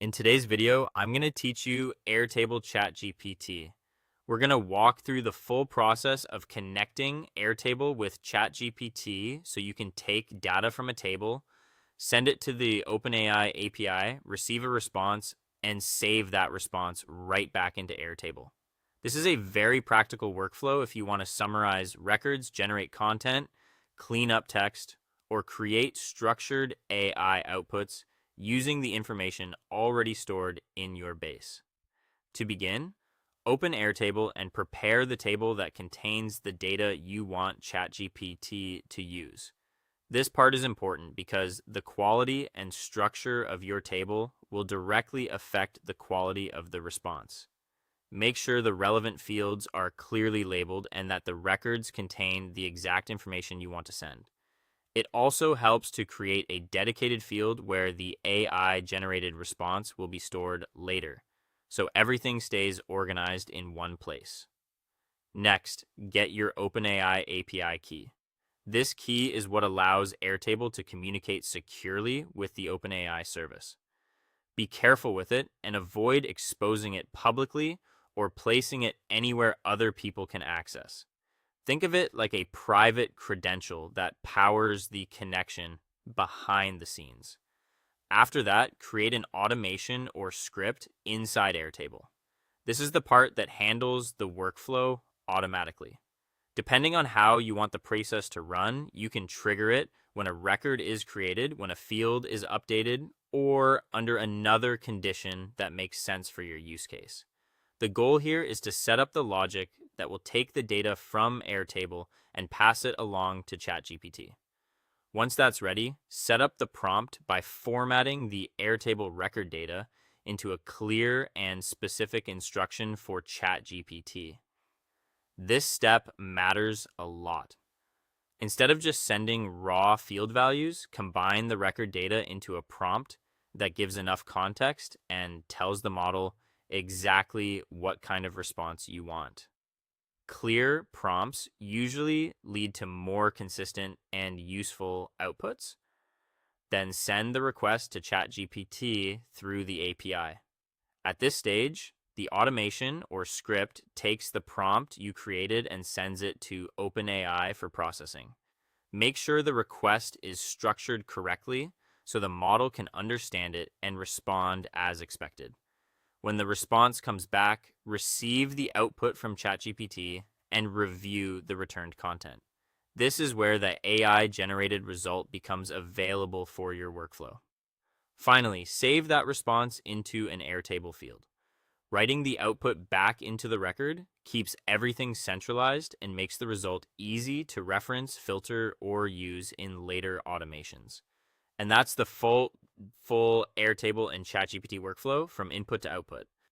In today's video, I'm going to teach you Airtable ChatGPT. We're going to walk through the full process of connecting Airtable with ChatGPT so you can take data from a table, send it to the OpenAI API, receive a response, and save that response right back into Airtable. This is a very practical workflow if you want to summarize records, generate content, clean up text, or create structured AI outputs using the information already stored in your base. To begin, open Airtable and prepare the table that contains the data you want ChatGPT to use. This part is important because the quality and structure of your table will directly affect the quality of the response. Make sure the relevant fields are clearly labeled and that the records contain the exact information you want to send. It also helps to create a dedicated field where the AI-generated response will be stored later, so everything stays organized in one place. Next, get your OpenAI API key. This key is what allows Airtable to communicate securely with the OpenAI service. Be careful with it and avoid exposing it publicly or placing it anywhere other people can access. Think of it like a private credential that powers the connection behind the scenes. After that, create an automation or script inside Airtable. This is the part that handles the workflow automatically. Depending on how you want the process to run, you can trigger it when a record is created, when a field is updated, or under another condition that makes sense for your use case. The goal here is to set up the logic that will take the data from Airtable and pass it along to ChatGPT. Once that's ready, set up the prompt by formatting the Airtable record data into a clear and specific instruction for ChatGPT. This step matters a lot. Instead of just sending raw field values, combine the record data into a prompt that gives enough context and tells the model exactly what kind of response you want. Clear prompts usually lead to more consistent and useful outputs. Then send the request to ChatGPT through the API. At this stage, the automation or script takes the prompt you created and sends it to OpenAI for processing. Make sure the request is structured correctly so the model can understand it and respond as expected. When the response comes back, receive the output from ChatGPT and review the returned content. This is where the AI-generated result becomes available for your workflow. Finally, save that response into an Airtable field. Writing the output back into the record keeps everything centralized and makes the result easy to reference, filter, or use in later automations. And that's the full Airtable and ChatGPT workflow from input to output.